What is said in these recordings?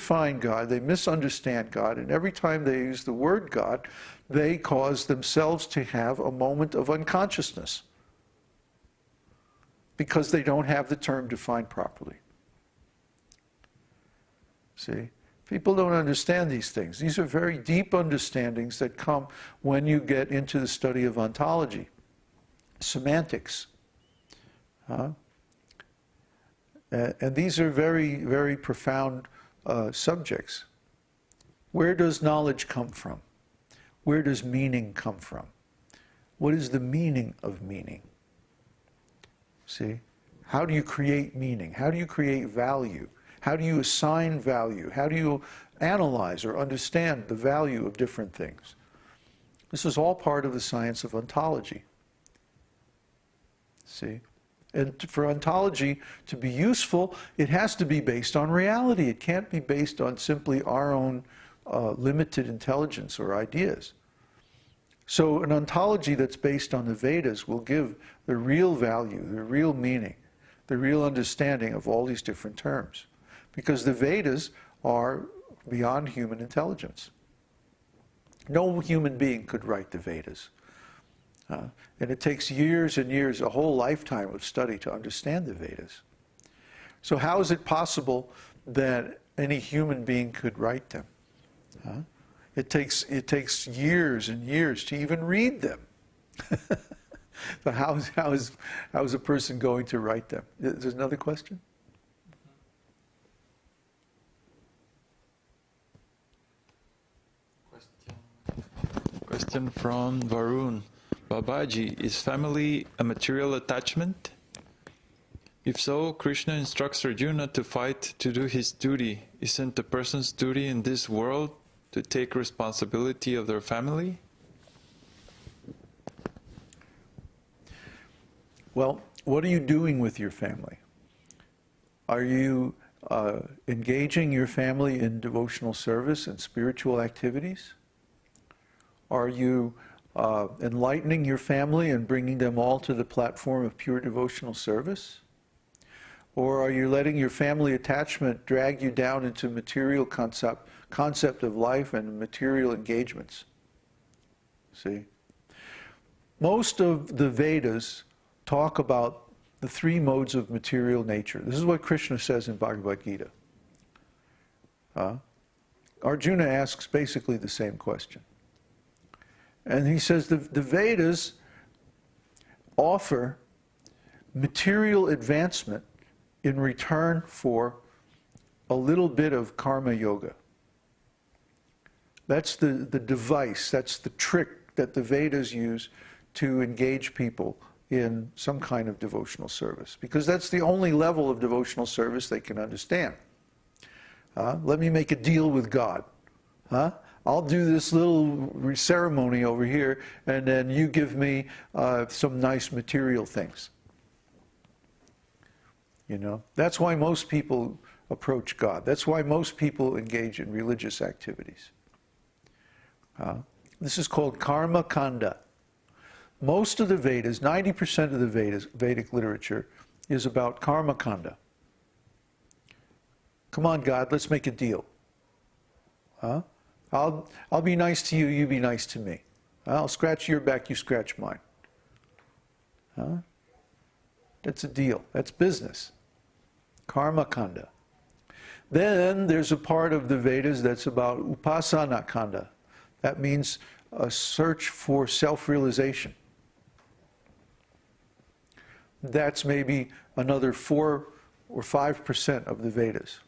define God, they misunderstand God, and every time they use the word God, they cause themselves to have a moment of unconsciousness because they don't have the term defined properly. See? People don't understand these things. These are very deep understandings that come when you get into the study of ontology, semantics. And these are very, very profound subjects. Where does knowledge come from? Where does meaning come from? What is the meaning of meaning? See? How do you create meaning? How do you create value? How do you assign value? How do you analyze or understand the value of different things? This is all part of the science of ontology. See? And for ontology to be useful, it has to be based on reality. It can't be based on simply our own limited intelligence or ideas. So an ontology that's based on the Vedas will give the real value, the real meaning, the real understanding of all these different terms. Because the Vedas are beyond human intelligence. No human being could write the Vedas. And it takes years and years, a whole lifetime of study to understand the Vedas. So how is it possible that any human being could write them? It takes years and years to even read them. So how is a person going to write them? There's another question? Question from Varun. Babaji, is family a material attachment? If so, Krishna instructs Arjuna to fight to do his duty. Isn't a person's duty in this world to take responsibility of their family? Well, what are you doing with your family? Are you engaging your family in devotional service and spiritual activities? Are you enlightening your family and bringing them all to the platform of pure devotional service? Or are you letting your family attachment drag you down into material concept of life and material engagements? See? Most of the Vedas talk about the three modes of material nature. This is what Krishna says in Bhagavad-gītā. Arjuna asks basically the same question. And he says the Vedas offer material advancement in return for a little bit of karma yoga. That's the device, that's the trick that the Vedas use to engage people in some kind of devotional service. Because that's the only level of devotional service they can understand. Let me make a deal with God. I'll do this little ceremony over here, and then you give me some nice material things. You know, that's why most people approach God. That's why most people engage in religious activities. This is called karma kanda. Most of the Vedas, 90% of the Vedic literature, is about karma kanda. Come on, God, let's make a deal. I'll be nice to you, you be nice to me. I'll scratch your back, you scratch mine. That's a deal. That's business. Karma kanda. Then there's a part of the Vedas that's about upasana kanda. That means a search for self-realization. That's maybe another 4 or 5% of the Vedas.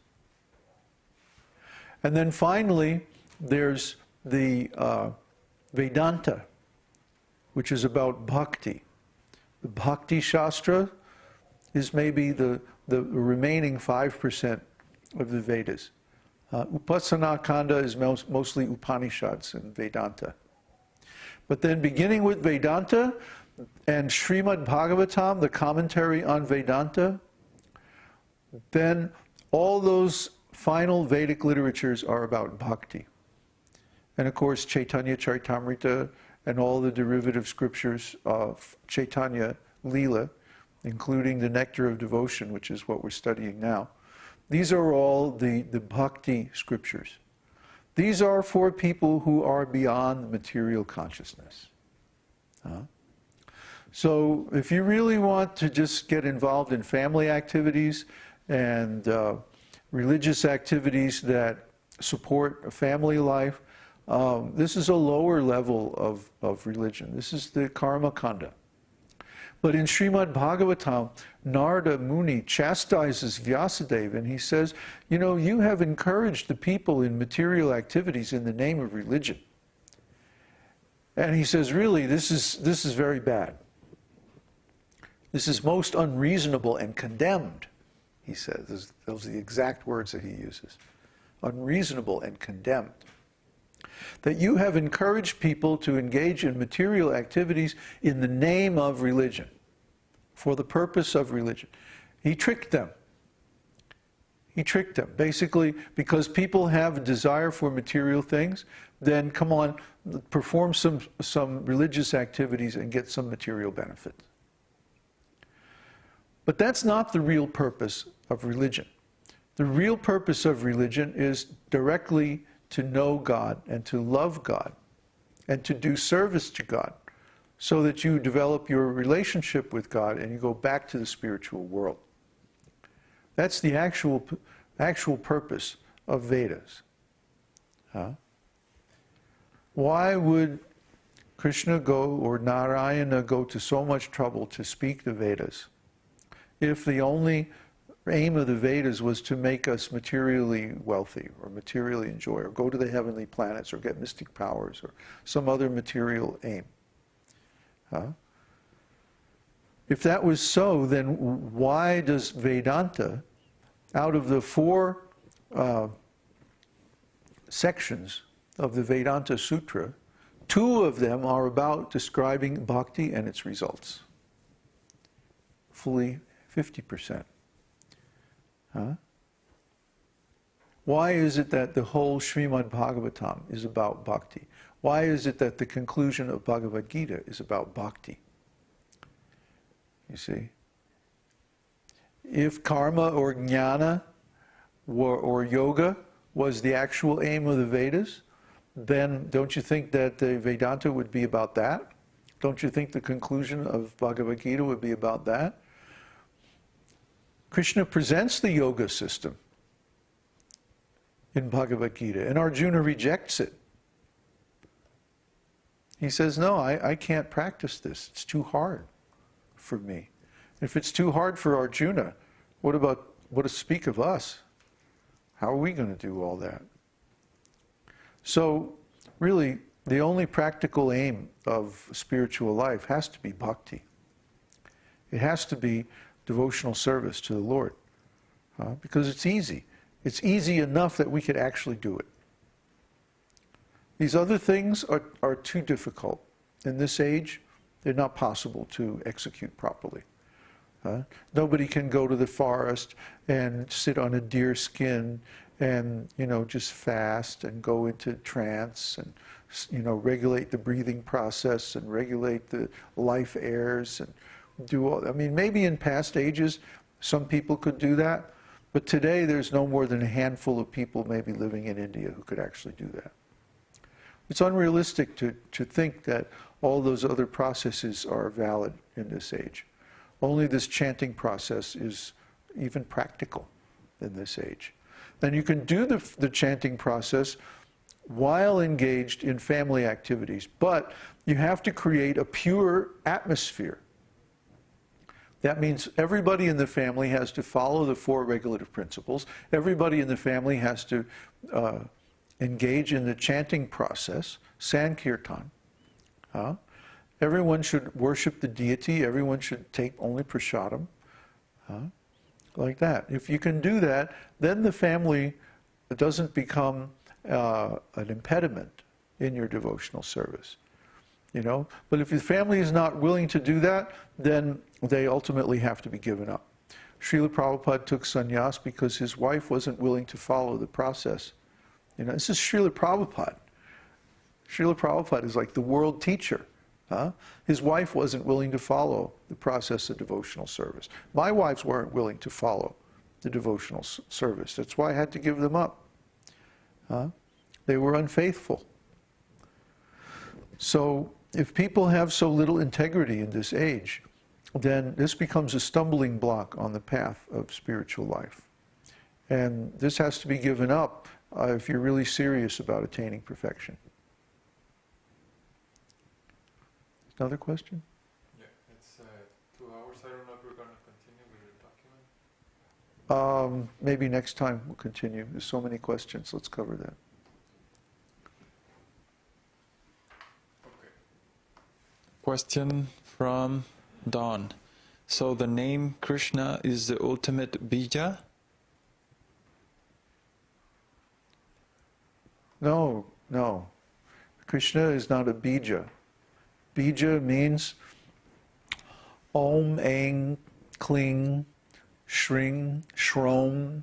And then finally, there's the Vedanta, which is about bhakti. The Bhakti Shastra is maybe the remaining 5% of the Vedas. Upasana Kanda is mostly Upanishads and Vedanta. But then beginning with Vedanta and Śrīmad-Bhāgavatam, the commentary on Vedanta, then all those final Vedic literatures are about bhakti. And of course, Caitanya-caritāmṛta and all the derivative scriptures of Chaitanya Lila, including the Nectar of Devotion, which is what we're studying now, These are all the bhakti scriptures. These are for people who are beyond material consciousness. So if you really want to just get involved in family activities and religious activities that support a family life, this is a lower level of religion. This is the karma kanda. But in Śrīmad-Bhāgavatam, Narada Muni chastises Vyasadeva, and he says, you know, you have encouraged the people in material activities in the name of religion. And he says, really, this is very bad. This is most unreasonable and condemned, he says. Those are the exact words that he uses. Unreasonable and condemned. That you have encouraged people to engage in material activities in the name of religion, for the purpose of religion. He tricked them. He tricked them. Basically, because people have a desire for material things, then come on, perform some religious activities and get some material benefit. But that's not the real purpose of religion. The real purpose of religion is directly to know God and to love God and to do service to God so that you develop your relationship with God and you go back to the spiritual world. That's the actual purpose of Vedas. Why would Krishna or Narayana go to so much trouble to speak the Vedas if the only aim of the Vedas was to make us materially wealthy or materially enjoy or go to the heavenly planets or get mystic powers or some other material aim? If that was so, then why does Vedanta, out of the 4 sections of the Vedānta-sūtra, 2 of them are about describing bhakti and its results? Fully 50%. Why is it that the whole Śrīmad-Bhāgavatam is about bhakti? Why is it that the conclusion of Bhagavad-gītā is about bhakti? You see? If karma or jnana or yoga was the actual aim of the Vedas, then don't you think that the Vedanta would be about that? Don't you think the conclusion of Bhagavad-gītā would be about that? Krishna presents the yoga system in Bhagavad-gītā, and Arjuna rejects it. He says, no, I can't practice this. It's too hard for me. If it's too hard for Arjuna, what to speak of us? How are we going to do all that? So, really, the only practical aim of spiritual life has to be bhakti. It has to be devotional service to the Lord, because it's easy. It's easy enough that we could actually do it. These other things are too difficult. In this age, they're not possible to execute properly. Nobody can go to the forest and sit on a deer skin and, just fast and go into trance and, regulate the breathing process and regulate the life airs and do all. I mean, maybe in past ages, some people could do that, but today there's no more than a handful of people maybe living in India who could actually do that. It's unrealistic to think that all those other processes are valid in this age. Only this chanting process is even practical in this age. And you can do the chanting process while engaged in family activities, but you have to create a pure atmosphere. That means everybody in the family has to follow the 4 regulative principles. Everybody in the family has to engage in the chanting process, sankirtan. Everyone should worship the deity. Everyone should take only prasadam. Like that. If you can do that, then the family doesn't become an impediment in your devotional service. But if the family is not willing to do that, then they ultimately have to be given up. Srila Prabhupada took sannyas because his wife wasn't willing to follow the process. This is Srila Prabhupada. Srila Prabhupada is like the world teacher. His wife wasn't willing to follow the process of devotional service. My wives weren't willing to follow the devotional service. That's why I had to give them up. They were unfaithful. So if people have so little integrity in this age, then this becomes a stumbling block on the path of spiritual life. And this has to be given up if you're really serious about attaining perfection. Another question? Yeah, it's 2 hours. I don't know if we're going to continue with the document. Maybe next time we'll continue. There's so many questions. Let's cover that. Okay. Question from Don. So the name Krishna is the ultimate bija? No, no. Krishna is not a bija. Bija means Om, Aing, Kling, Shring, Shrom,